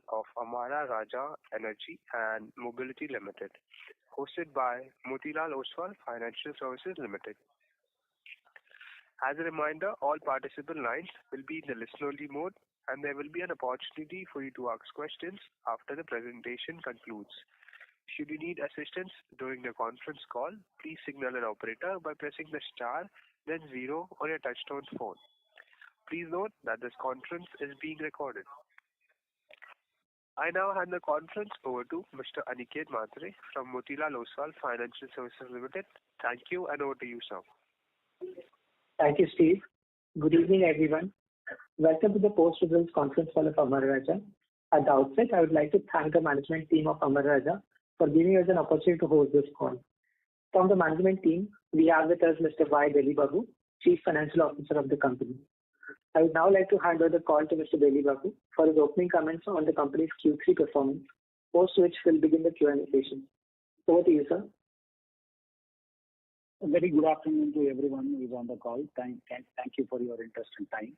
of Amara Raja Energy and Mobility Limited, hosted by Motilal Oswal Financial Services Limited. As a reminder, all participant lines will be in the listen-only mode, and there will be an opportunity for you to ask questions after the presentation concludes. Should you need assistance during the conference call, please signal an operator by pressing the star, then 0 on your touchtone phone. Please note that this conference is being recorded. I now hand the conference over to Mr. Aniket Matre from Motilal Oswal Financial Services Limited. Thank you, and over to you, sir. Thank you, Steve. Good evening, everyone. Welcome to the post-results conference call of Amara Raja. At the outset, I would like to thank the management team of Amara Raja for giving us an opportunity to host this call. From the management team, we have with us Mr. Y. Delli Babu, Chief Financial Officer of the company. I would now like to hand over the call to Mr. Delli Babu for his opening comments on the company's Q3 performance, post which we'll begin the Q&A session. Over to you, sir. A very good afternoon to everyone who is on the call. Thank you for your interest and time.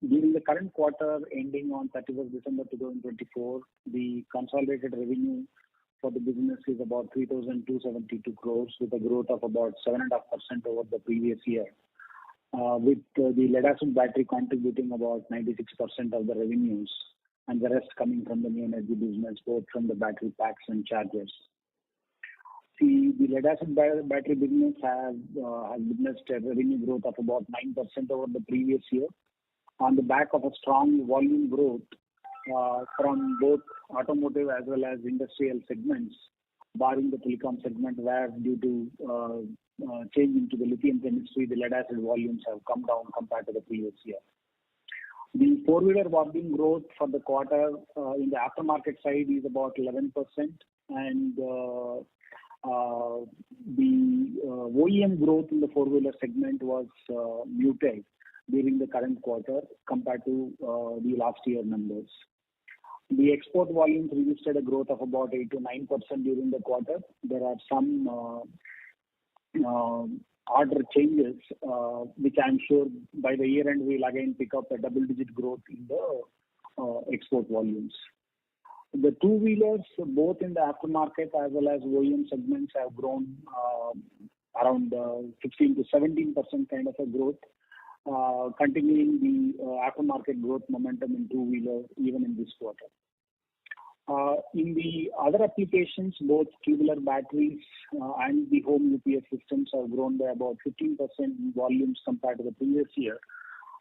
During the current quarter ending on 31st December 2024, the consolidated revenue for the business is about 3,272 crores with a growth of about 7.5% over the previous year. With the lead-acid battery contributing about 96% of the revenues and the rest coming from the new energy business, both from the battery packs and chargers. The lead-acid battery business has witnessed a revenue growth of about 9% over the previous year on the back of a strong volume growth from both automotive as well as industrial segments, barring the telecom segment where due to change into the lithium chemistry, the lead-acid volumes have come down compared to the previous year. The four-wheeler volume growth for the quarter in the aftermarket side is about 11%, and the OEM growth in the four-wheeler segment was muted during the current quarter compared to the last year numbers. The export volumes registered a growth of about 8 to 9% during the quarter. There are some order changes, which I'm sure by the year end we'll again pick up a double-digit growth in the export volumes. The two-wheelers, both in the aftermarket as well as OEM segments, have grown around 16 to 17% kind of a growth, continuing the aftermarket growth momentum in two-wheeler even in this quarter. In the other applications, both tubular batteries and the home UPS systems have grown by about 15% in volumes compared to the previous year.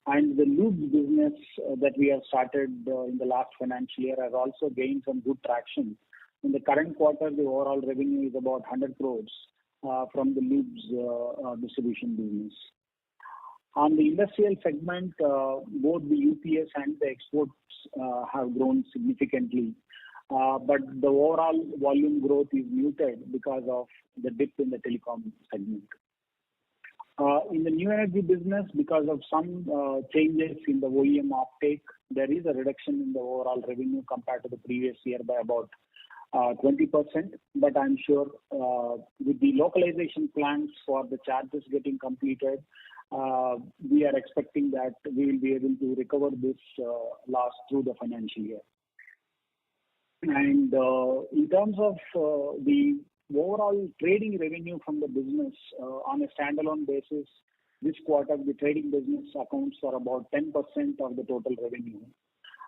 And the lubes business that we have started in the last financial year has also gained some good traction. In the current quarter, the overall revenue is about 100 crores from the lubes distribution business. On the industrial segment, both the UPS and the exports have grown significantly. But the overall volume growth is muted because of the dip in the telecom segment. In the new energy business, because of some changes in the OEM offtake, there is a reduction in the overall revenue compared to the previous year by about 20%. But I'm sure with the localization plans for the chargers getting completed, we are expecting that we will be able to recover this loss through the financial year. And in terms of the overall trading revenue from the business on a standalone basis, this quarter the trading business accounts for about 10% of the total revenue.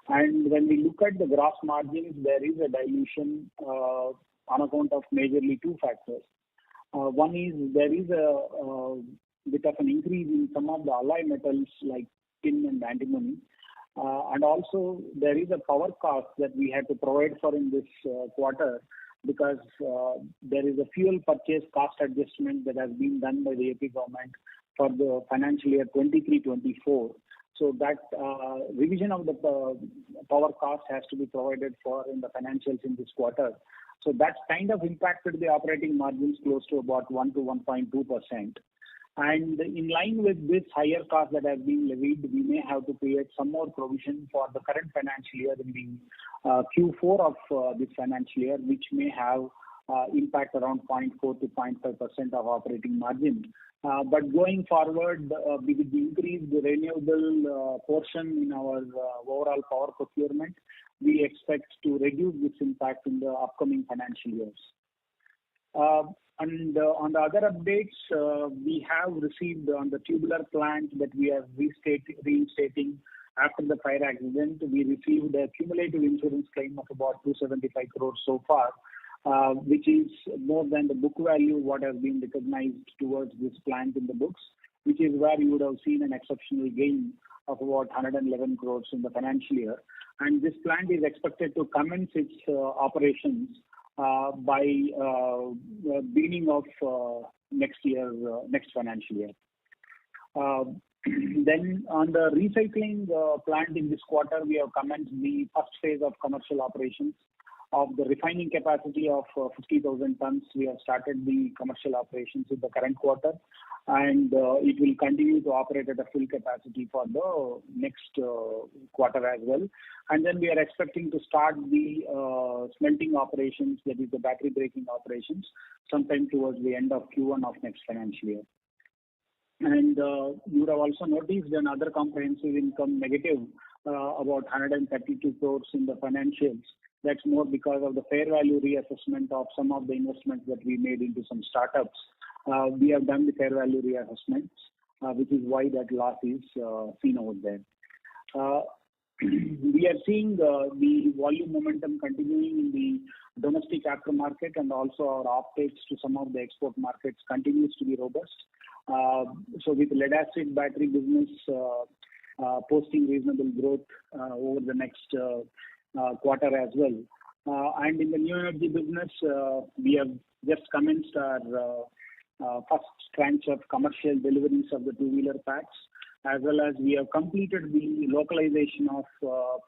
And when we look at the gross margins, there is a dilution on account of majorly two factors. One is there is a bit of an increase in some of the alloy metals like tin and antimony. And also there is a power cost that we had to provide for in this quarter because there is a fuel purchase cost adjustment that has been done by the AP government for the financial year 23-24. So that revision of the power cost has to be provided for in the financials in this quarter. So that's kind of impacted the operating margins close to about 1 to 1.2%. And in line with this higher cost that has been levied, we may have to create some more provision for the current financial year in the Q4 of this financial year, which may have impact around 0.4 to 0.5% of operating margin. But going forward, with the increased renewable portion in our overall power procurement, we expect to reduce this impact in the upcoming financial years. And on the other updates, we have received on the tubular plant that we are reinstating after the fire accident. We received a cumulative insurance claim of about 275 crores so far, which is more than the book value what has been recognized towards this plant in the books, which is where you would have seen an exceptional gain of about 111 crores in the financial year. And this plant is expected to commence its operations by beginning of next financial year. Then on the recycling plant in this quarter, we have commenced the first phase of commercial operations of the refining capacity of 50,000 tons. We have started the commercial operations in the current quarter, and it will continue to operate at a full capacity for the next quarter as well. And then we are expecting to start the smelting operations, that is the battery breaking operations, sometime towards the end of Q1 of next financial year. And you would have also noticed another comprehensive income negative, about 132 crores in the financials. That's more because of the fair value reassessment of some of the investments that we made into some startups. We have done the fair value reassessments, which is why that loss is seen over there. We are seeing the volume momentum continuing in the domestic aftermarket, and also our offtakes to some of the export markets continues to be robust. So with lead acid battery business posting reasonable growth over the next quarter as well. And in the new energy business, we have just commenced our first tranche of commercial deliveries of the two-wheeler packs, as well as we have completed the localization of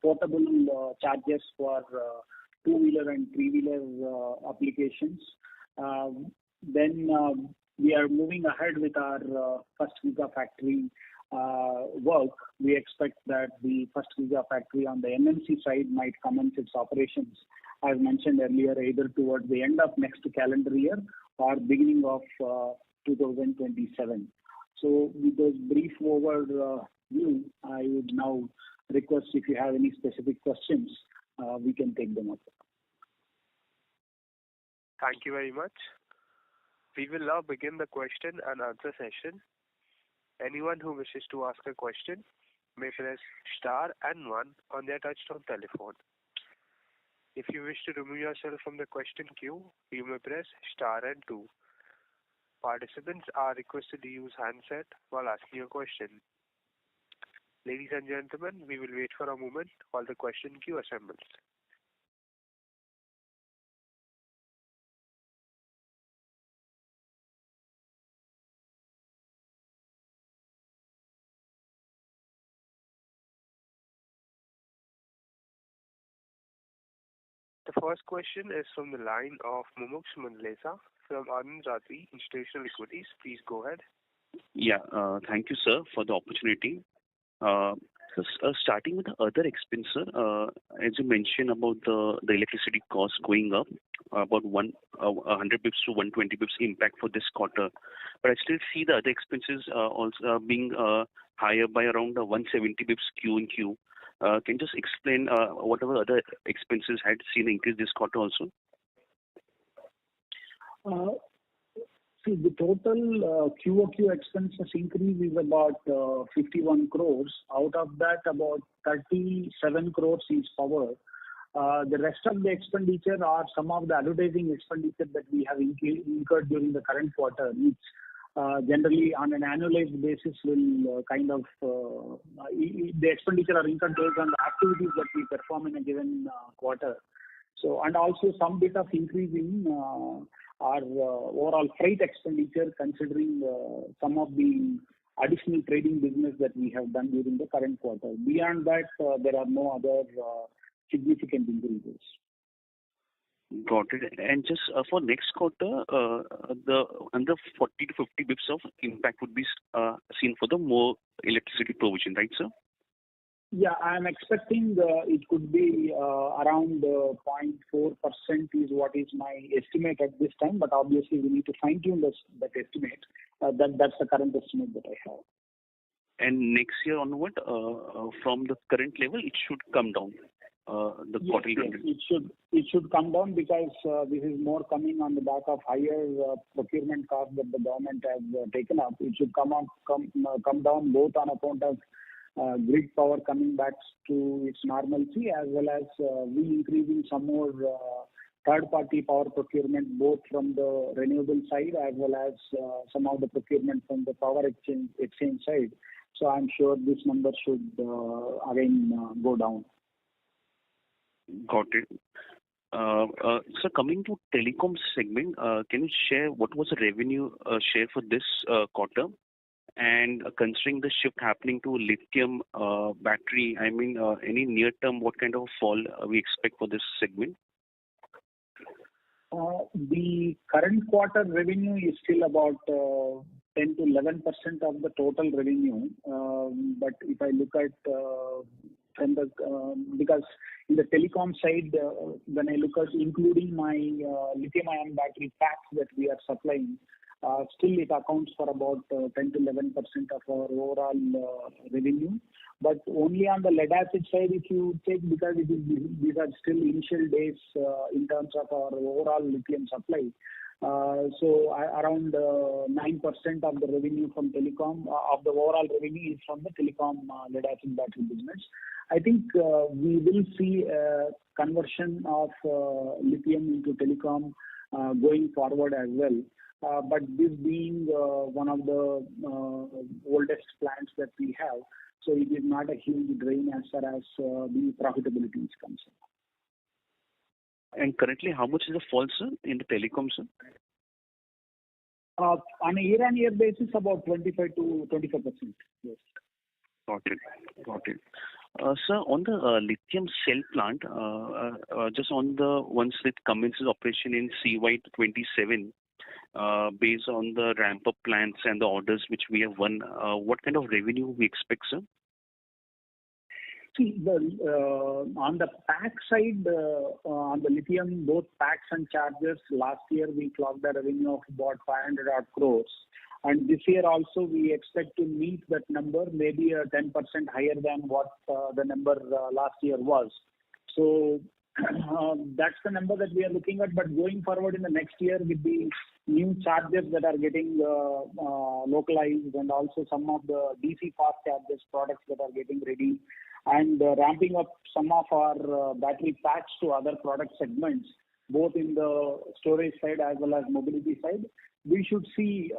portable chargers for two-wheeler and three-wheeler applications. Then we are moving ahead with our first gigafactory work. We expect that the first gigafactory on the MNC side might commence its operations, as mentioned earlier, either towards the end of next calendar year or beginning of 2027. So with those brief overview, I would now request if you have any specific questions, we can take them up. Thank you very much. We will now begin the question and answer session. Anyone who wishes to ask a question may press star and 1 on their touchtone telephone. If you wish to remove yourself from the question queue, you may press star and 2. Participants are requested to use handset while asking a question. Ladies and gentlemen, we will wait for a moment while the question queue assembles. The first question is from the line of Mumuksh Mandlesa from Anand Rathi Institutional Equities. Please go ahead. Yeah, thank you, sir, for the opportunity. Starting with the other expense, as you mentioned about the electricity cost going up, about 100 bips to 120 bips impact for this quarter. But I still see the other expenses also being higher by around 170 bips Q and Q. Can you just explain whatever other expenses had seen increase this quarter also? See, the total QOQ expenses increase is about 51 crores. Out of that, about 37 crores is power. The rest of the expenditure are some of the advertising expenditure that we have incurred during the current quarter, which generally on an annualized basis will the expenditure are incurred based on the activities that we perform in a given quarter. So, and also some bit of increase in our overall freight expenditure, considering some of the additional trading business that we have done during the current quarter. Beyond that, there are no other significant increases. Got it. And just for next quarter, the under 40 to 50 bips of impact would be seen for the more electricity provision, right, sir? Yeah, I am expecting it could be around 0.4% is what is my estimate at this time, but obviously we need to fine tune that estimate. That's the current estimate that I have. And next year onward, from the current level, it should come down. the Yes, quarterly yes. run rate? It should come down because this is more coming on the back of higher procurement costs that the government has taken up. It should come down both on account of grid power coming back to its normalcy, as well as we increasing some more third-party power procurement, both from the renewable side as well as some of the procurement from the power exchange side. So I'm sure this number should again go down. Got it. So coming to telecom segment, can you share what was the revenue share for this quarter? And considering the shift happening to lithium battery, I mean, any near term, what kind of fall we expect for this segment? The current quarter revenue is still about 10 to 11% of the total revenue. But if I look at from the because in the telecom side, when I look at including my lithium-ion battery packs that we are supplying, still it accounts for about 10 to 11% of our overall revenue. But only on the lead acid side, if you take, because these are still initial days in terms of our overall lithium supply. So around 9% of the revenue from telecom, of the overall revenue is from the telecom lead acid battery business. I think we will see a conversion of lithium into telecom going forward as well. But this being one of the oldest plants that we have, so it is not a huge drain as far as the profitability is concerned. And currently, how much is the fall, sir, in the telecom, sir? On a year-on-year basis, about 25 to 25%. Yes. Got it. Got it. Sir, on the lithium cell plant, just on the once it commences operation in CY27, based on the ramp-up plans and the orders which we have won, what kind of revenue we expect, sir? See, on the pack side, on the lithium, both packs and chargers, last year we clocked a revenue of about 500 odd crores. And this year also we expect to meet that number, maybe 10% higher than what the number last year was. So that's the number that we are looking at. But going forward in the next year with the new chargers that are getting localized, and also some of the DC fast chargers products that are getting ready, and ramping up some of our battery packs to other product segments, both in the storage side as well as mobility side, we should see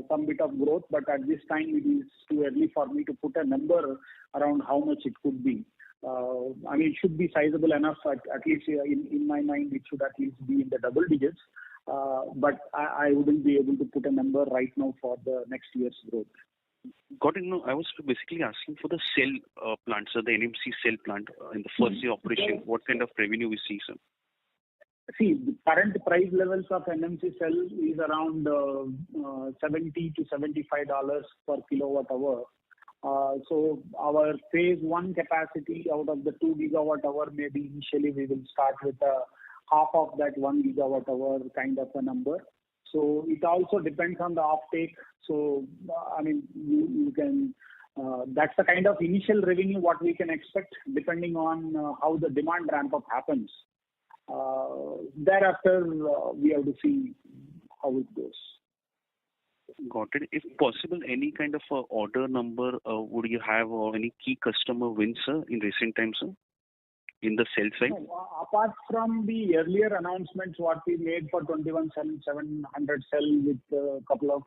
some bit of growth. But at this time, it is too early for me to put a number around how much it could be. I mean, it should be sizable enough, at least in my mind, it should at least be in the double digits. But I wouldn't be able to put a number right now for the next year's growth. Got it. No, I was basically asking for the cell plant, sir, the NMC cell plant in the first year operation. What kind of revenue we see, sir? See, the current price levels of NMC cell is around $70 to $75 per kilowatt hour. So our phase one capacity out of the 2 gigawatt hour, maybe initially we will start with half of that 1 gigawatt hour kind of a number. So it also depends on the offtake. So I mean, you can. That's the kind of initial revenue what we can expect, depending on how the demand ramp up happens. Thereafter, we have to see how it goes. Got it. If possible, any kind of order number would you have, or any key customer wins, sir, in recent times, sir, in the cell side? No, apart from the earlier announcements, what we made for 21700 cell with a couple of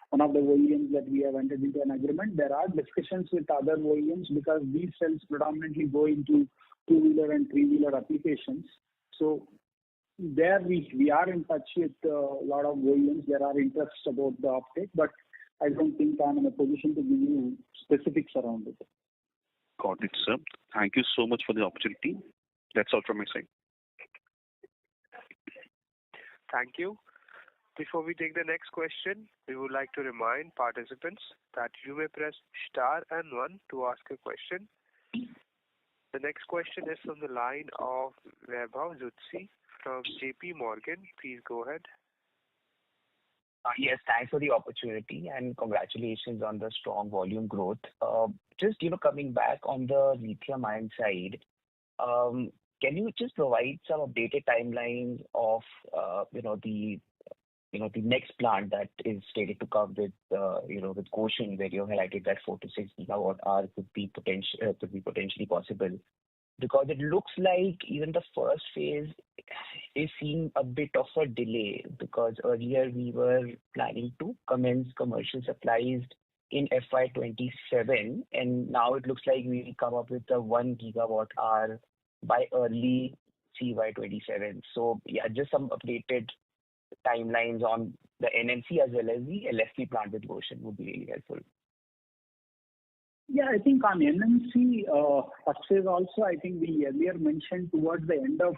one of the OEMs that we have entered into an agreement, there are discussions with other OEMs, because these cells predominantly go into two-wheeler and three-wheeler applications. So there we are in touch with a lot of OEMs. There are interests about the uptake, but I don't think I'm in a position to give you specifics around it. Got it, sir. Thank you so much for the opportunity. That's all from my side. Thank you. Before we take the next question, we would like to remind participants that you may press star and 1 to ask a question. The next question is from the line of Vaibhav Jutsi from JP Morgan. Please go ahead. Yes, thanks for the opportunity and congratulations on the strong volume growth. Just, coming back on the lithium ion side, Can you just provide some updated timelines of the next plant that is slated to come with Goshen, where you highlighted that 4 to 6 gigawatt hours could be potentially possible? Because it looks like even the first phase is seeing a bit of a delay, because earlier we were planning to commence commercial supplies in FY27, and now it looks like we'll come up with a 1 gigawatt hour by early CY27. So yeah, just some updated timelines on the NMC as well as the LFP plant with Goshen would be really helpful. Yeah, I think on NMC, first phase also, I think we earlier mentioned towards the end of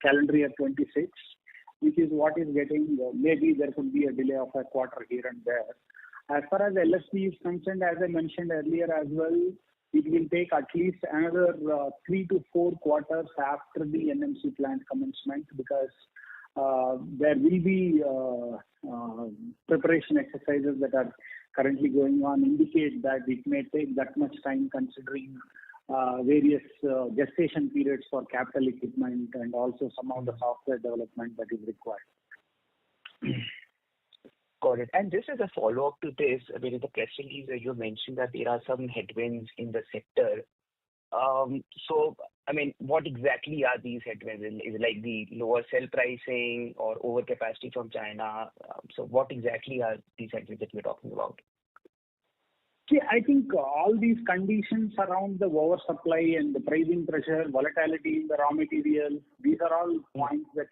calendar year 26, which is what is getting, maybe there could be a delay of a quarter here and there. As far as LFP is concerned, as I mentioned earlier as well, it will take at least another 3 to 4 quarters after the NMC plant commencement, because there will be preparation exercises that are currently going on, indicate that it may take that much time, considering various gestation periods for capital equipment and also some of the software development that is required. Got it. And just as a follow-up to this, I mean, in the press release, you mentioned that there are some headwinds in the sector. So, I mean, what exactly are these headwinds? Is it like the lower cell pricing or overcapacity from China? So what exactly are these headwinds that we're talking about? See, I think all these conditions around the oversupply and the pricing pressure, volatility in the raw material, these are all points that,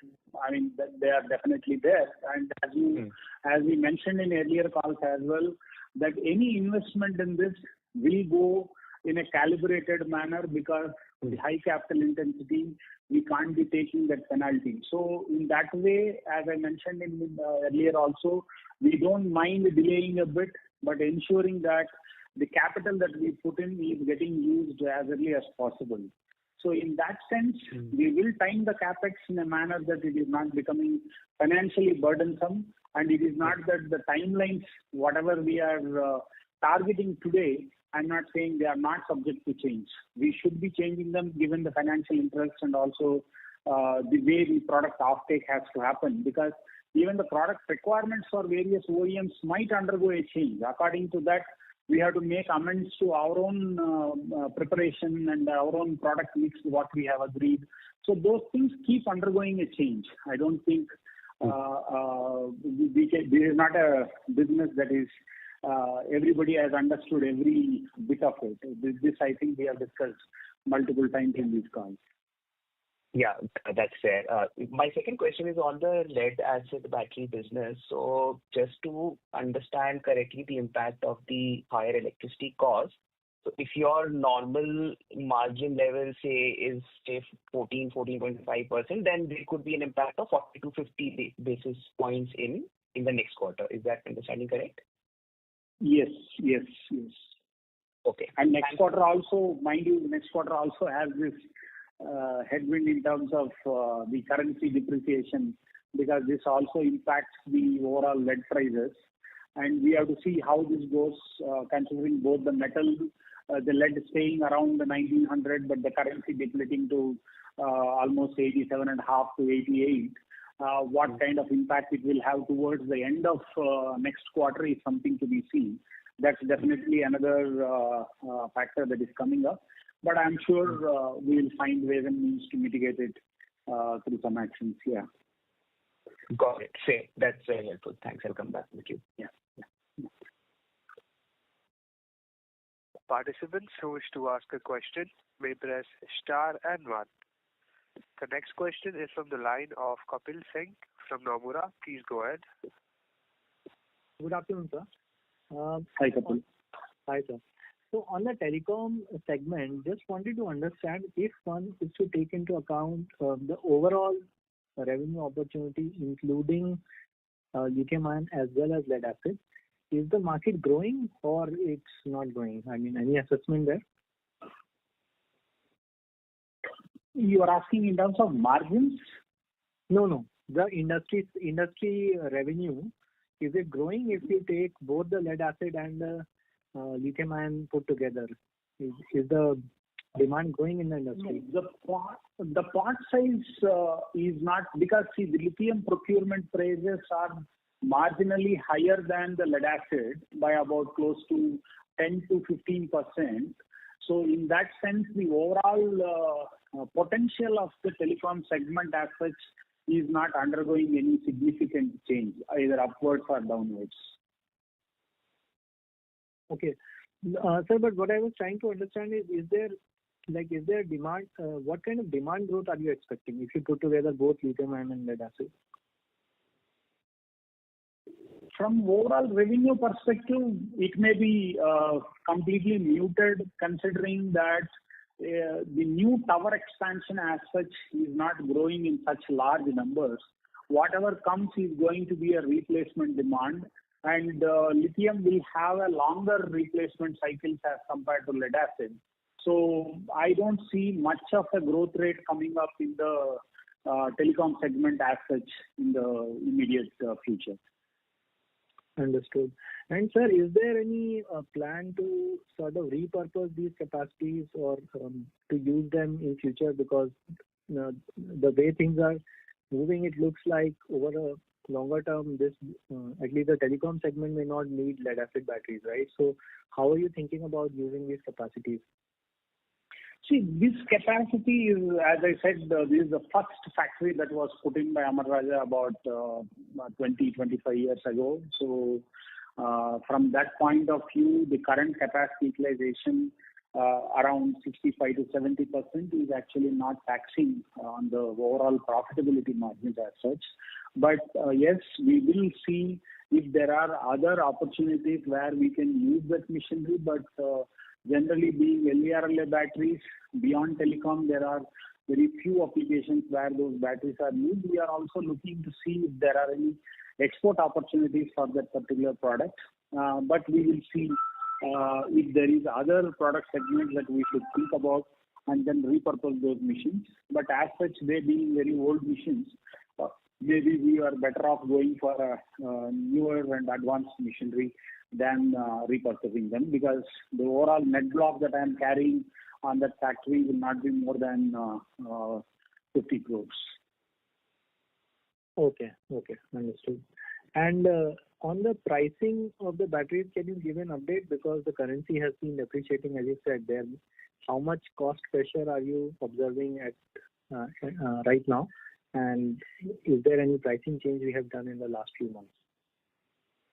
I mean, that they are definitely there. And as we mentioned in earlier calls as well, that any investment in this will go in a calibrated manner, because the high capital intensity, we can't be taking that penalty. So in that way, as I mentioned in earlier also, we don't mind delaying a bit, but ensuring that the capital that we put in is getting used as early as possible. So in that sense, we will time the capex in a manner that it is not becoming financially burdensome, and it is not that the timelines, whatever we are targeting today, I'm not saying they are not subject to change. We should be changing them given the financial interest and also the way the product offtake has to happen, because even the product requirements for various OEMs might undergo a change. According to that, we have to make amends to our own preparation and our own product mix, what we have agreed. So those things keep undergoing a change. I don't think this is not a business that is everybody has understood every bit of it. This I think we have discussed multiple times in these calls. Yeah, that's fair. My second question is on the lead acid battery business. So just to understand correctly the impact of the higher electricity cost, so if your normal margin level, say, is 14.5%, then there could be an impact of 40 to 50 basis points in the next quarter. Is that understanding correct? Yes. Okay. And next quarter also, mind you, next quarter also has this headwind in terms of the currency depreciation, because this also impacts the overall lead prices. And we have to see how this goes, considering both the metal, the lead staying around the 1900, but the currency depleting to almost 87.5 to 88. What kind of impact it will have towards the end of next quarter is something to be seen. That's definitely another factor that is coming up. But I'm sure we will find ways and means to mitigate it through some actions. Yeah. Got it. Fair. That's very helpful. Thanks. I'll come back with you. Yeah. Participants who wish to ask a question may press star and 1. The next question is from the line of Kapil Singh from Amara. Please go ahead. Good afternoon, sir. Hi, Kapil. Hi, sir. So on the telecom segment, just wanted to understand if one is to take into account the overall revenue opportunity, including lithium-ion as well as lead acid, is the market growing or it's not growing? I mean, any assessment there? You are asking in terms of margins? No. The industry revenue, is it growing if you take both the lead acid and the lithium-ion put together? Is the demand growing in the industry? No, the part size is not, because see, the lithium procurement prices are marginally higher than the lead acid by about close to 10 to 15%. So in that sense, the overall potential of the telecom segment as such is not undergoing any significant change, either upwards or downwards. Okay. Sir, but what I was trying to understand is there demand, what kind of demand growth are you expecting if you put together both lithium ion and lead acid? From overall revenue perspective, it may be completely muted, considering that the new tower expansion as such is not growing in such large numbers. Whatever comes is going to be a replacement demand, and lithium will have a longer replacement cycles as compared to lead acid. So I don't see much of a growth rate coming up in the telecom segment as such in the immediate future. Understood. And sir, is there any plan to sort of repurpose these capacities or to use them in future? Because the way things are moving, it looks like over a longer term, this at least the telecom segment may not need lead acid batteries, right? So how are you thinking about using these capacities? See, this capacity is, as I said, this is the first factory that was put in by Amara about 25 years ago. So, from that point of view, the current capacity utilization around 65 to 70% is actually not taxing on the overall profitability margins as such. But yes, we will see if there are other opportunities where we can use that machinery, but generally being LERLA batteries, beyond telecom, there are very few applications where those batteries are used. We are also looking to see if there are any export opportunities for that particular product. But we will see if there is other product segments that we should think about and then repurpose those machines. But as such, they being very old machines, maybe we are better off going for a newer and advanced machinery than repurposing them, because the overall net block that I am carrying on that factory will not be more than 50 crores. Okay, understood. And on the pricing of the batteries, can you give an update? Because the currency has been depreciating, as you said there. How much cost pressure are you observing at right now? And is there any pricing change we have done in the last few months?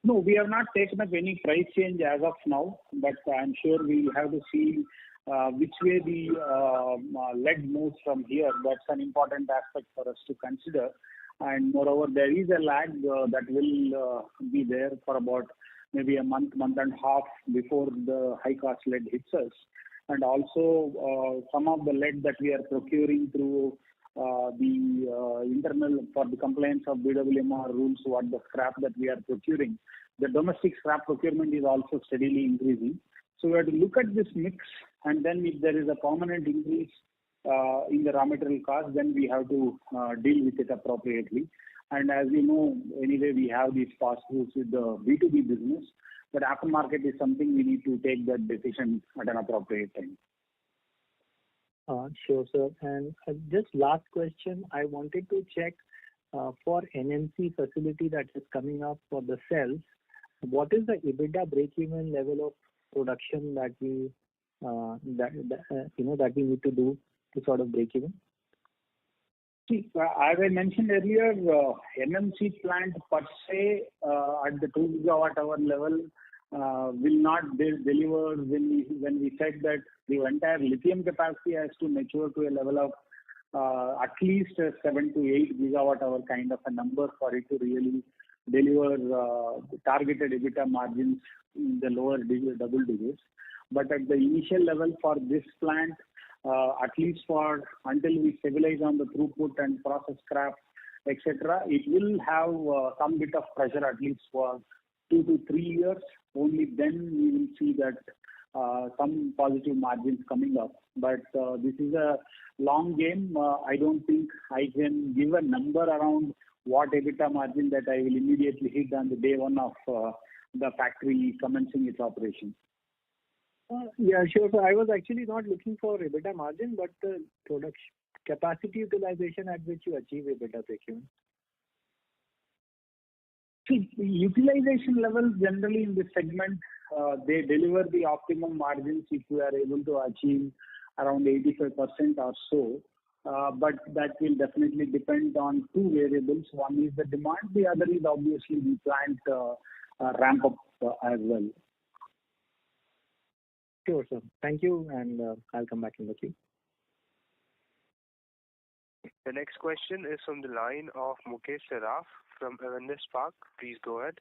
No, we have not taken up any price change as of now, but I'm sure we have to see which way the lead moves from here. That's an important aspect for us to consider. And moreover, there is a lag that will be there for about maybe a month and a half before the high cost lead hits us. And also some of the lead that we are procuring through the internal, for the compliance of BWMR rules, what the scrap that we are procuring, the domestic scrap procurement is also steadily increasing. So we have to look at this mix, and then if there is a permanent increase in the raw material cost, then we have to deal with it appropriately. And as you know, anyway, we have these pass-throughs with the B2B business, but aftermarket is something we need to take that decision at an appropriate time. Sure, sir. And just last question, I wanted to check for NMC facility that is coming up for the cells, what is the EBITDA break-even level of production that we that we need to do to sort of break even? See, as I mentioned earlier, NMC plant per se at the 2 gigawatt hour level will not deliver when we said that the entire lithium capacity has to mature to a level of at least 7 to 8 gigawatt hour kind of a number for it to really deliver targeted EBITDA margins in the lower double digits. But at the initial level for this plant, at least for until we stabilize on the throughput and process scrap, etc., it will have some bit of pressure at least for 2 to 3 years. Only then we will see that some positive margins coming up. But this is a long game. I don't think I can give a number around what EBITDA margin that I will immediately hit on the day one of the factory commencing its operation. Yeah, sure. So I was actually not looking for EBITDA margin, but the production capacity utilization at which you achieve EBITDA breakeven. See, utilization levels generally in this segment, they deliver the optimum margins if we are able to achieve around 85% or so. But that will definitely depend on two variables. One is the demand, the other is obviously the plant ramp up as well. Sure, sir. Thank you, and I'll come back in the queue. The next question is from the line of Mukesh Saraf from Avendus Spark. Please go ahead.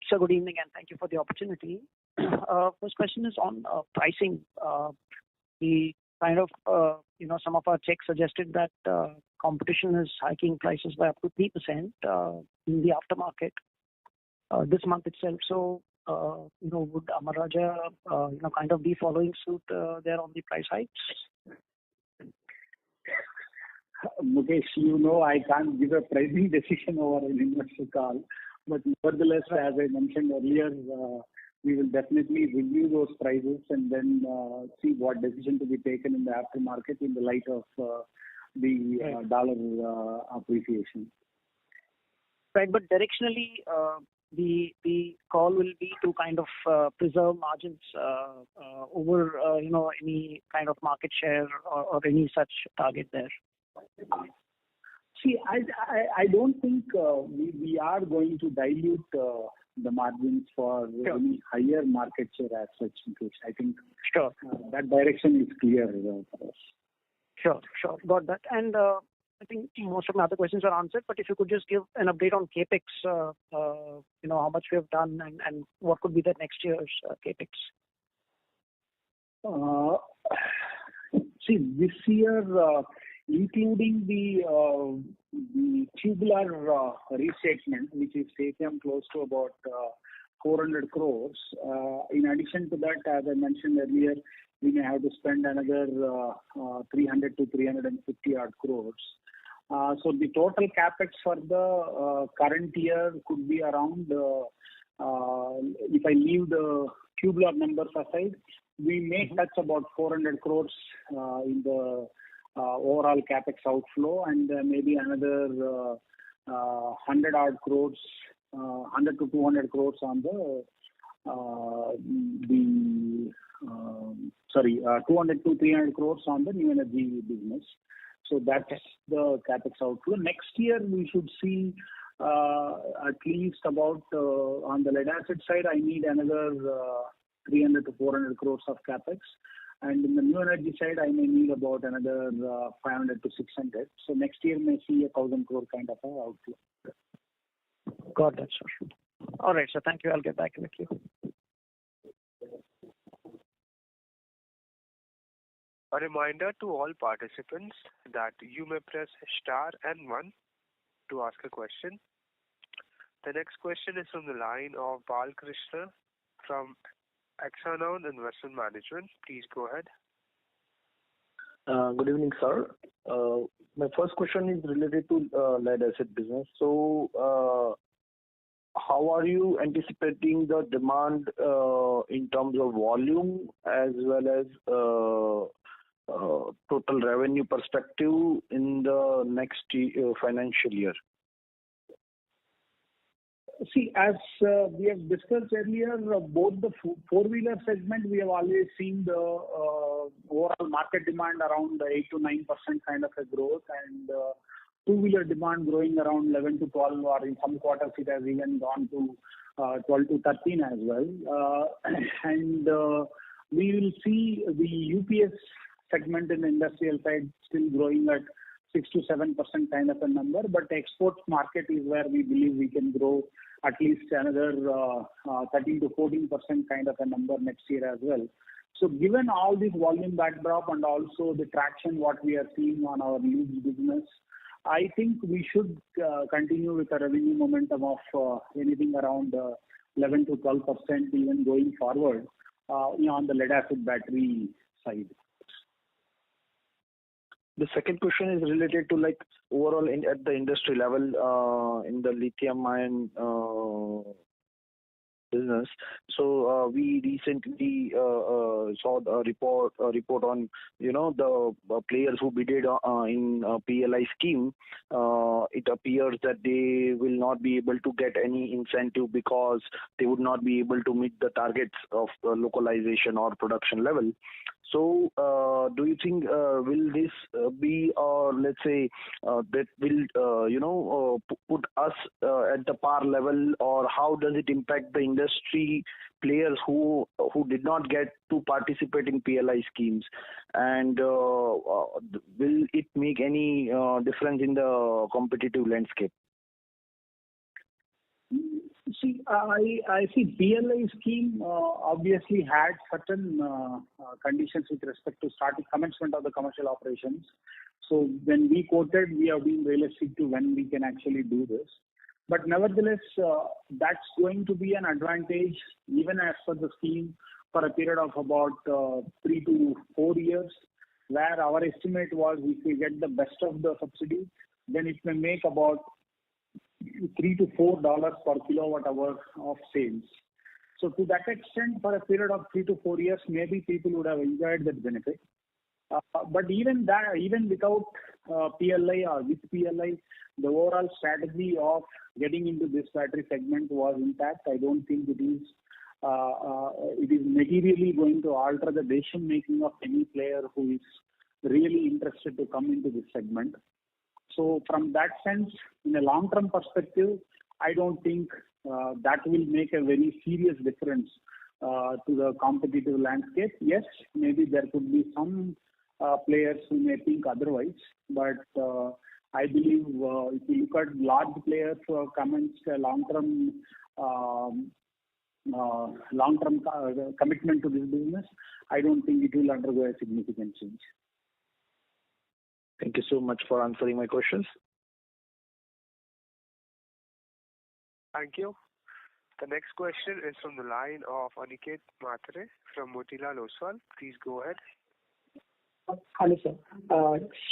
Sir, good evening, and thank you for the opportunity. First question is on pricing. The kind of, some of our checks suggested that competition is hiking prices by up to 3% in the aftermarket this month itself. So, would Amara kind of be following suit there on the price hikes? Mukesh, I can't give a pricing decision over an investor call, but nevertheless, as I mentioned earlier, we will definitely review those prices and then see what decision to be taken in the aftermarket in the light of the dollar appreciation. Right, but directionally, the call will be to kind of preserve margins over any kind of market share or any such target there. See, I don't think we are going to dilute the margins for any higher market share as such, Mukesh. I think that direction is clear for us. Sure. Got that. And I think most of my other questions are answered, but if you could just give an update on CapEx, how much we have done and what could be the next year's CapEx. See, this year, including the tubular restatement, which is taken close to about 400 crores. In addition to that, as I mentioned earlier, we may have to spend another 300 to 350 odd crores. So the total capex for the current year could be around, if I leave the tubular numbers aside, we may touch about 400 crores in the overall capex outflow, and maybe another 100 odd crores, 100 to 200 crores on the 200 to 300 crores on the new energy business. So that's the capex outflow. Next year we should see at least about on the lead acid side, I need another 300 to 400 crores of capex. And in the new energy side, I may need about another 500 to 600. So next year may see 1,000 crore kind of an outflow. Got that, sir. All right, sir. Thank you. I'll get back in the queue. A reminder to all participants that you may press star and 1 to ask a question. The next question is from the line of Balkrishna from Axanoun Investment Management. Please go ahead. Good evening, sir. My first question is related to lead acid business. So, how are you anticipating the demand in terms of volume as well as total revenue perspective in the next financial year? See, as we have discussed earlier, both the four-wheeler segment, we have always seen the overall market demand around 8 to 9% kind of a growth, and two-wheeler demand growing around 11 to 12, or in some quarters it has even gone to 12 to 13 as well. And we will see the UPS segment in the industrial side still growing at 6 to 7% kind of a number, but the export market is where we believe we can grow at least another 13 to 14% kind of a number next year as well. So given all this volume backdrop and also the traction what we are seeing on our used business, I think we should continue with a revenue momentum of anything around 11 to 12% even going forward on the lead acid battery side. The second question is related to overall at the industry level in the lithium ion business. So we recently saw a report on the players who bidded in PLI scheme. It appears that they will not be able to get any incentive because they would not be able to meet the targets of localization or production level. So, do you think will this be, let's say, that will put us at the par level, or how does it impact the industry players who did not get to participate in PLI schemes, and will it make any difference in the competitive landscape? See, I see PLI scheme obviously had certain conditions with respect to starting commencement of the commercial operations. So when we quoted, we have been realistic to when we can actually do this. But nevertheless, that's going to be an advantage even as per the scheme for a period of about 3 to 4 years, where our estimate was if we get the best of the subsidy, then it may make about $3 to $4 per kilowatt hour of sales. So to that extent, for a period of 3 to 4 years, maybe people would have enjoyed that benefit. But even without PLI or with PLI, the overall strategy of getting into this battery segment was intact. I don't think it is materially going to alter the decision making of any player who is really interested to come into this segment. So from that sense, in a long-term perspective, I don't think that will make a very serious difference to the competitive landscape. Yes, maybe there could be some players who may think otherwise, but I believe if you look at large players who have commenced a long-term commitment to this business, I don't think it will undergo a significant change. Thank you so much for answering my questions. Thank you. The next question is from the line of Aniket Matre from Motilal Oswal. Please go ahead. Hello, sir.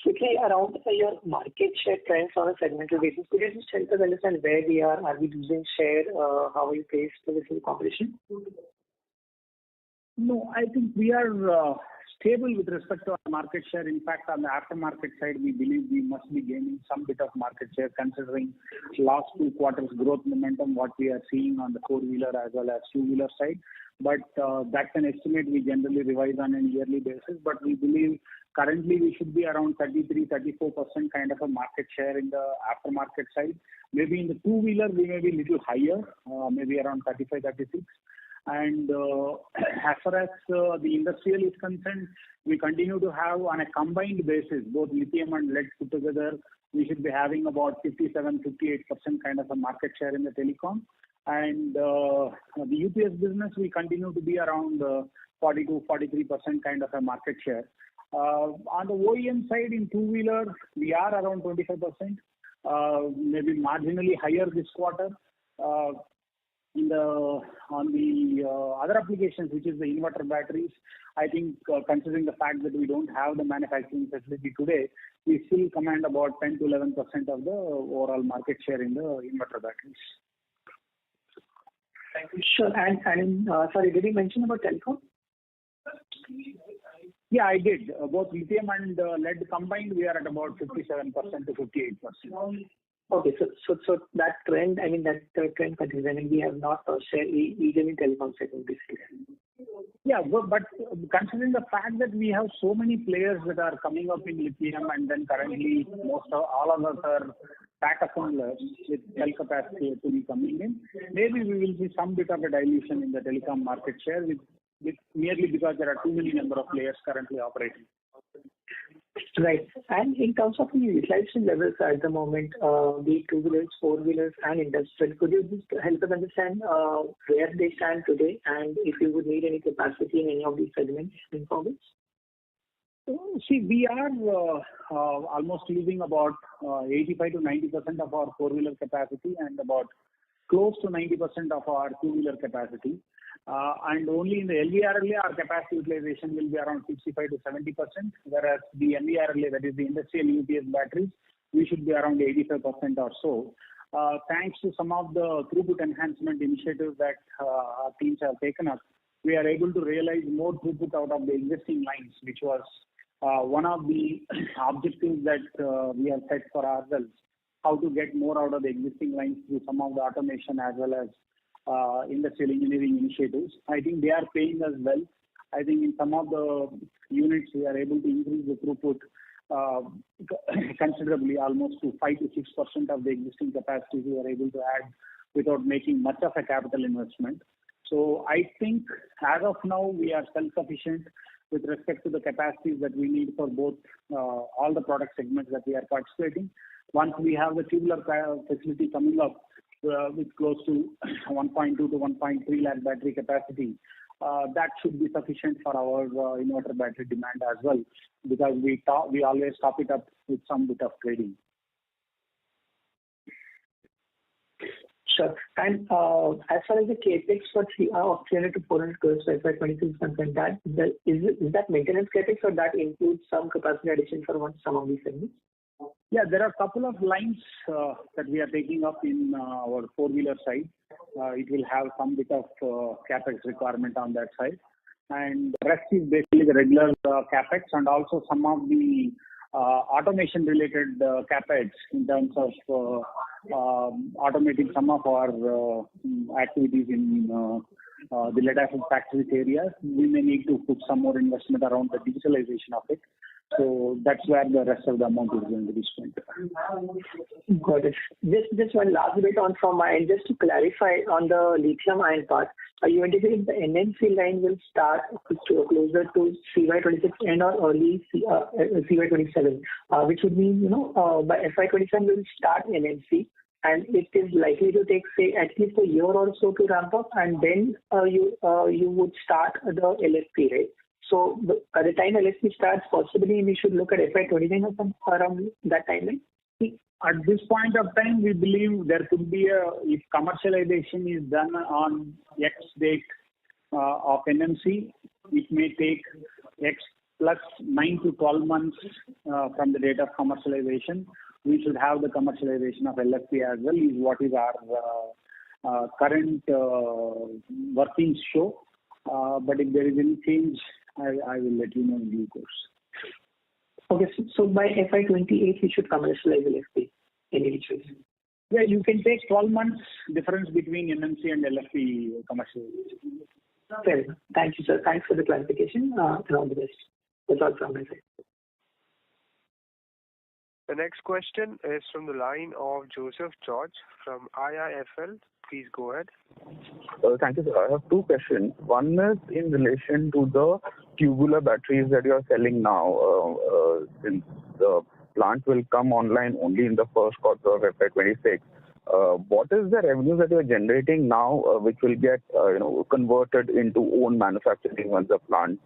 Quickly around your market share trends on a segmental basis, could you just help us understand where we are? Are we losing share? How are you placed within the competition? No, I think we are stable with respect to our market share. In fact, on the aftermarket side, we believe we must be gaining some bit of market share considering last 2 quarters growth momentum, what we are seeing on the four-wheeler as well as two-wheeler side. But that's an estimate we generally revise on a yearly basis. But we believe currently we should be around 33-34% kind of a market share in the aftermarket side. Maybe in the two-wheeler, we may be a little higher, maybe around 35-36. And as far as the industrial is concerned, we continue to have on a combined basis, both lithium and lead put together, we should be having about 57-58% kind of a market share in the telecom. And the UPS business, we continue to be around 40-43% kind of a market share. On the OEM side, in two-wheeler, we are around 25%, maybe marginally higher this quarter. On the other applications, which is the inverter batteries, I think considering the fact that we don't have the manufacturing facility today, we still command about 10-11% of the overall market share in the inverter batteries. Thank you. Sure. And sorry, did you mention about telecom? Yeah, I did. Both lithium and lead combined, we are at about 57% to 58%. Okay, so that trend, I mean, that trend continues. I mean, we have not shared even in telecom segment basically. Yeah, but considering the fact that we have so many players that are coming up in lithium, and then currently all of us are pack assemblers with cell capacity to be coming in, maybe we will see some bit of a dilution in the telecom market share with merely because there are too many number of players currently operating. Right. And in terms of the utilization levels at the moment, the two-wheelers, four-wheelers, and industrial, could you just help us understand where they stand today and if you would need any capacity in any of these segments in forward? See, we are almost using about 85-90% of our four-wheeler capacity and about close to 90% of our two-wheeler capacity. And only in the LVRLA, our capacity utilization will be around 65-70%, whereas the MERLA, that is the industrial UPS batteries, we should be around 85% or so. thanks to some of the throughput enhancement initiatives that our teams have taken up, we are able to realize more throughput out of the existing lines, which was one of the objectives that we have set for ourselves, how to get more out of the existing lines through some of the automation as well as industrial engineering initiatives. I think they are paying us well. I think in some of the units, we are able to increase the throughput considerably, almost to 5 to 6% of the existing capacity we are able to add without making much of a capital investment. So I think as of now, we are self-sufficient with respect to the capacities that we need for both all the product segments that we are participating. Once we have the tubular facility coming up with close to 1.2 to 1.3 lakh battery capacity, that should be sufficient for our inverter battery demand as well, because we always top it up with some bit of trading. Sure. And as far as the capex for 300 to 400 crores for FY26 is concerned, is that maintenance capex, or that includes some capacity addition for some of these segments? Yeah, there are a couple of lines that we are taking up in our four-wheeler side. It will have some bit of capex requirement on that side. And the rest is basically the regular capex, and also some of the automation-related capex in terms of automating some of our activities in the lead-acid factories areas. We may need to put some more investment around the digitalization of it. So that's where the rest of the amount is going to be spent. Got it. Just one last bit on from my end, just to clarify on the lithium ion part. You indicated the NMC line will start closer to CY26 and or early CY27, which would mean, by FY27 we'll start NMC, and it is likely to take, say, at least a year or so to ramp up, and then you would start the LFP, right? So by the time LFP starts, possibly we should look at FY29 or something around that timeline? At this point of time, we believe there could be if commercialization is done on X date of NMC, it may take X plus 9 to 12 months from the date of commercialization. We should have the commercialization of LFP as well, is what is our current workings show. But if there is any change, I will let you know in due course. Okay, so by FY28 we should commercialize LFP in any case. Yeah, you can take 12 months difference between NMC and LFP commercialization. Fair enough. Thank you, sir. Thanks for the clarification and all the best. That's all from my side. The next question is from the line of Joseph George from IIFL. Please go ahead. Thank you, sir. I have two questions. One is in relation to the tubular batteries that you are selling now. Since the plant will come online only in the first quarter of FY26, what is the revenue that you are generating now, which will get converted into own manufacturing once the plant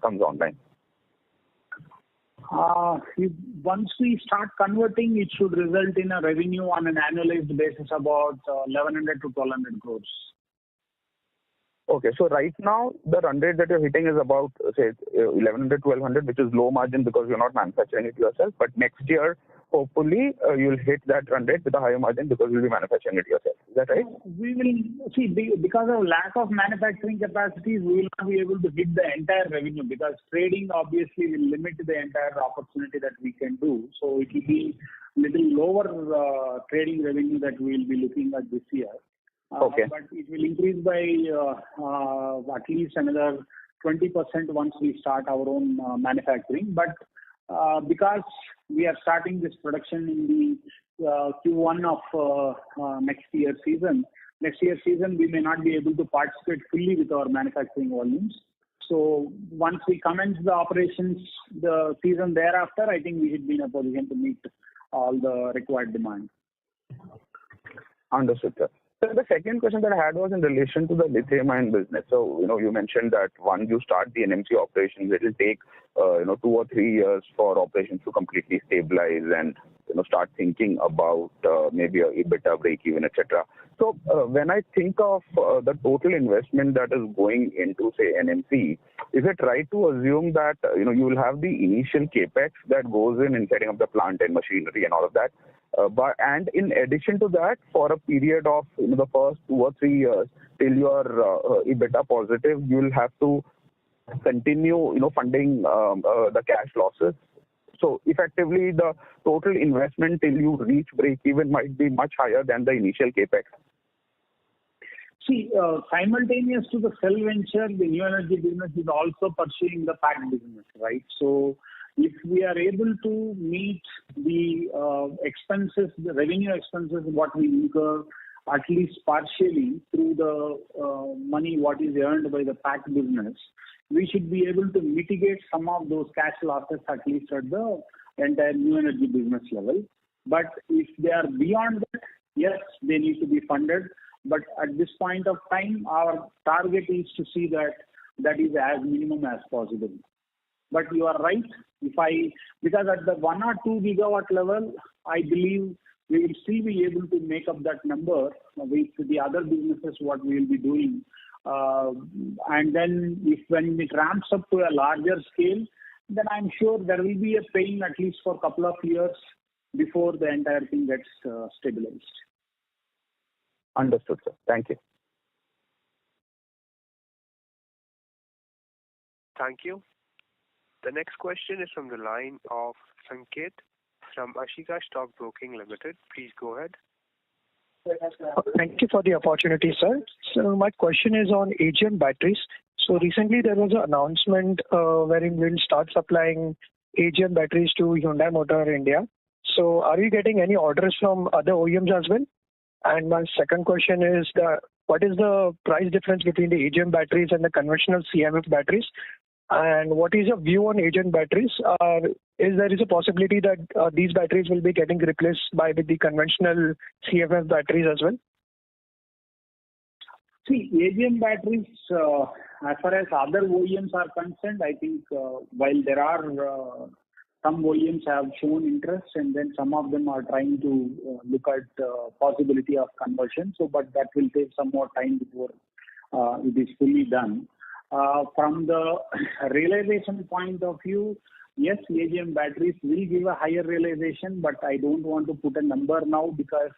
comes online? Once we start converting, it should result in a revenue on an annualized basis about 1100 to 1200 crores. Okay, so right now the run rate that you're hitting is about, say, 1100, 1200, which is low margin because you're not manufacturing it yourself. But next year, hopefully, you'll hit that run rate with a higher margin because you'll be manufacturing it yourself. Is that right? We will see, because of lack of manufacturing capacities, we will not be able to hit the entire revenue, because trading obviously will limit the entire opportunity that we can do. So it will be little lower trading revenue that we will be looking at this year. Okay. But it will increase by at least another 20% once we start our own manufacturing. But because we are starting this production in the Q1 of next year's season, we may not be able to participate fully with our manufacturing volumes. So once we commence the operations, the season thereafter, I think we should be in a position to meet all the required demand. Understood, sir. So the second question that I had was in relation to the lithium-ion business. So, you mentioned that once you start the NMC operations, it will take, 2 or 3 years for operations to completely stabilize and, start thinking about maybe a EBITDA break even, etc. So when I think of the total investment that is going into, say, NMC, is it right to assume that you will have the initial capex that goes in setting up the plant and machinery and all of that, and in addition to that, for a period of the first 2 or 3 years till you are EBITDA positive, you will have to continue funding the cash losses? So effectively, the total investment till you reach break even might be much higher than the initial capex. See, simultaneous to the cell venture, the new energy business is also pursuing the pack business, right? So if we are able to meet the expenses, the revenue expenses, what we incur, at least partially through the money what is earned by the pack business, we should be able to mitigate some of those cash losses at least at the entire new energy business level. But if they are beyond that, yes, they need to be funded. But at this point of time, our target is to see that is as minimum as possible. But you are right. Because at the 1 or 2 gigawatt level, I believe we will still be able to make up that number with the other businesses what we will be doing. And then when it ramps up to a larger scale, then I'm sure there will be a pain at least for a couple of years before the entire thing gets stabilized. Understood, sir. Thank you. Thank you. The next question is from the line of Sanket from Ashika Stock Broking Limited. Please go ahead. Thank you for the opportunity, sir. So my question is on AGM batteries. So recently there was an announcement wherein we'll start supplying AGM batteries to Hyundai Motor India. So are we getting any orders from other OEMs as well? And my second question is what is the price difference between the AGM batteries and the conventional CMF batteries? And what is your view on AGM batteries? Is there a possibility that these batteries will be getting replaced by the conventional CMF batteries as well? See, AGM batteries, as far as other OEMs are concerned, I think while there are some OEMs have shown interest, and then some of them are trying to look at possibility of conversion. So, but that will take some more time before it is fully done. From the realization point of view, yes, AGM batteries will give a higher realization, but I don't want to put a number now because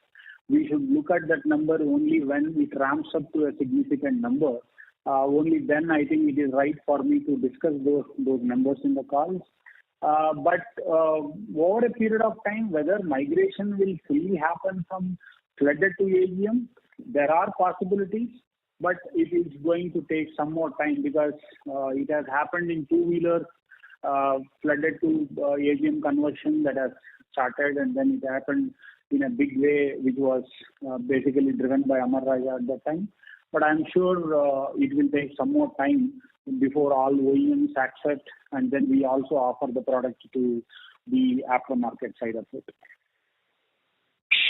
we should look at that number only when it ramps up to a significant number. Only then I think it is right for me to discuss those numbers in the calls. But over a period of time, whether migration will fully happen from flooded to AGM, there are possibilities, but it is going to take some more time because it has happened in two-wheeler flooded to AGM conversion that has started, and then it happened in a big way, which was basically driven by Amara at that time. But I'm sure it will take some more time before all OEMs accept, and then we also offer the product to the aftermarket side of it.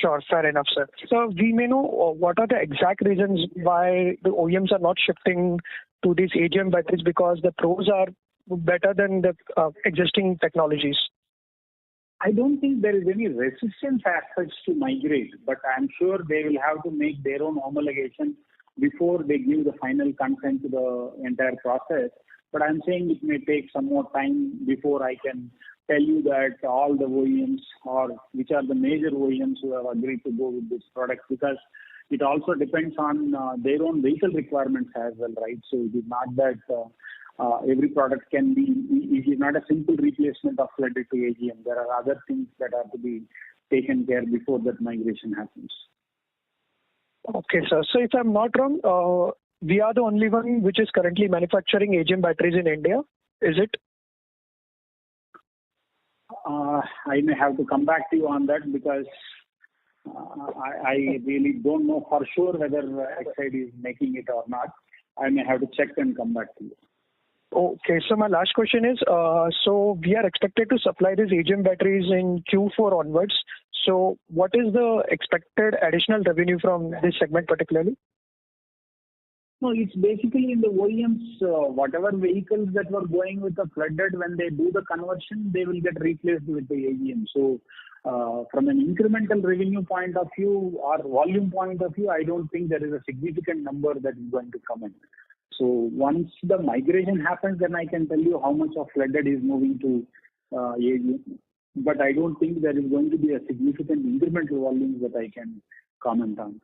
Sure, fair enough, sir. So we may know what are the exact reasons why the OEMs are not shifting to these AGM batteries, because the pros are better than the existing technologies. I don't think there is any resistance as such to migrate, but I'm sure they will have to make their own homologation before they give the final consent to the entire process. But I'm saying it may take some more time before I can tell you that all the OEMs or which are the major OEMs who have agreed to go with this product, because it also depends on their own vehicle requirements as well, right? So it is not that every product can be, it is not a simple replacement of flooded to AGM. There are other things that have to be taken care before that migration happens. Okay, sir. So if I'm not wrong, we are the only one which is currently manufacturing AGM batteries in India. Is it? I may have to come back to you on that because I really don't know for sure whether Exide is making it or not. I may have to check and come back to you. Okay, so my last question is, so we are expected to supply these AGM batteries in Q4 onwards. So what is the expected additional revenue from this segment particularly? No, it's basically in the OEMs, whatever vehicles that were going with the flooded, when they do the conversion, they will get replaced with the AGM. So From an incremental revenue point of view or volume point of view, I don't think there is a significant number that is going to come in. So once the migration happens, then I can tell you how much of flooded is moving to AGM. But I don't think there is going to be a significant incremental volume that I can comment on.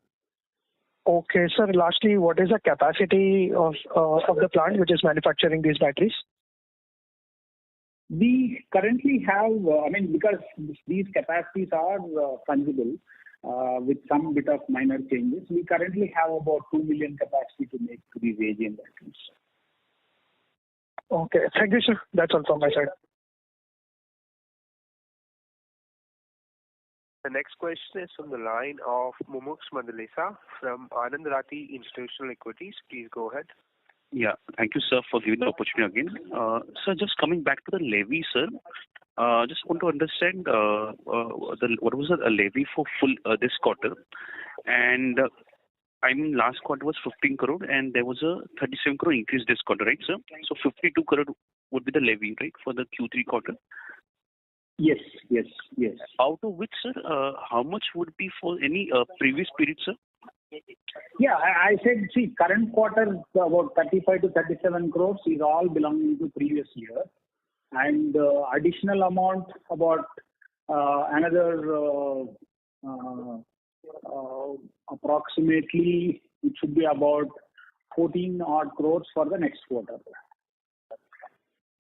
Okay, sir. Lastly, what is the capacity of the plant which is manufacturing these batteries? We currently have, because these capacities are fungible with some bit of minor changes, we currently have about 2 million capacity to make these AGM batteries. Okay, thank you, sir. That's all from my side. The next question is from the line of Mumuksh Mandalesa from Anand Rathi Institutional Equities. Please go ahead. Yeah, thank you, sir, for giving the opportunity again. Sir, just coming back to the levy, sir. Just want to understand what was the levy for full this quarter, and last quarter was 15 crore, and there was a 37 crore increase this quarter, right, sir? So 52 crore would be the levy, right, for the Q3 quarter. Yes. Out of which, sir, how much would be for any previous period, sir? Yeah, I said, see, current quarter, about 35 to 37 crores is all belonging to previous year. And additional amount, about another approximately, it should be about 14 odd crores for the next quarter.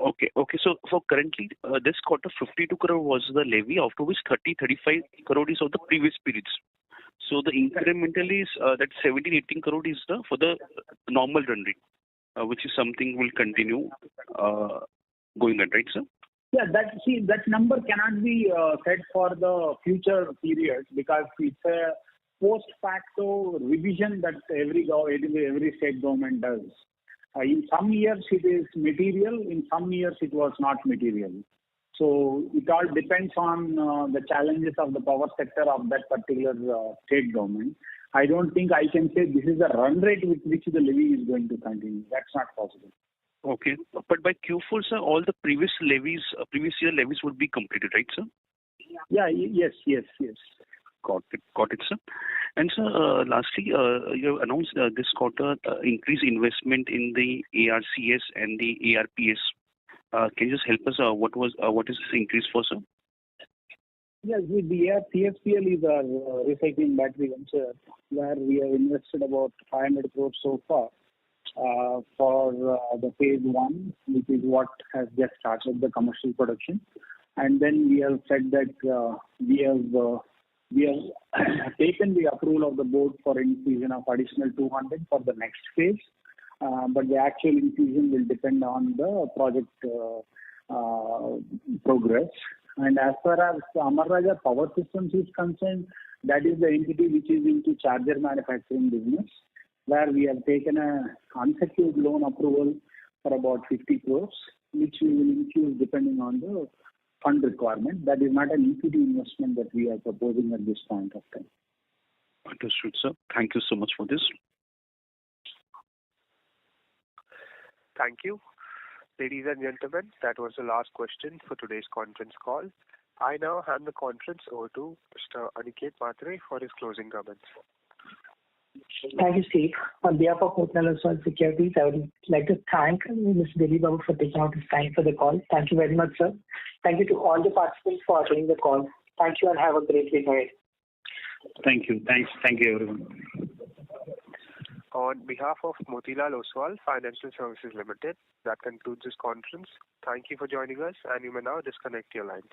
Okay. So for currently, this quarter, 52 crore was the levy, out of which 35 crore is of the previous periods. So the incremental is that 17-18 crore is for the normal run rate, which is something will continue going on, right, sir? Yeah, that number cannot be set for the future periods because it's a post facto revision that every state government does. In some years it is material, in some years it was not material. So it all depends on the challenges of the power sector of that particular state government. I don't think I can say this is the run rate with which the levy is going to continue. That's not possible. Okay. But by Q4, sir, all the previous year levies would be completed, right, sir? Yeah, yes. Got it, sir. And sir, lastly, you have announced this quarter increased investment in the ARCS and the ARPS. Can you just help us? What is this increase for, sir? Yes, with the ARCSPL is our recycling battery venture, where we have invested about 500 crores so far for the phase 1, which is what has just started the commercial production. And then we have said that we have taken the approval of the board for infusion of additional 200 for the next phase. But the actual infusion will depend on the project progress. And as far as Amara Power Systems is concerned, that is the entity which is into charger manufacturing business, where we have taken a unsecured loan approval for about 50 crores, which we will infuse depending on the fund requirement. That is not an equity investment that we are proposing at this point of time. Understood, sir. Thank you so much for this. Thank you. Ladies and gentlemen, that was the last question for today's conference call. I now hand the conference over to Mr. Aniket Mhatre for his closing comments. Thank you, Steve. On behalf of Motilal Oswal Securities, I would like to thank Mr. Dilip Babu for taking out his time for the call. Thank you very much, sir. Thank you to all the participants for attending the call. Thank you and have a great week ahead. Thank you. Thanks. Thank you, everyone. On behalf of Motilal Oswal Financial Services Limited, that concludes this conference. Thank you for joining us, and you may now disconnect your lines.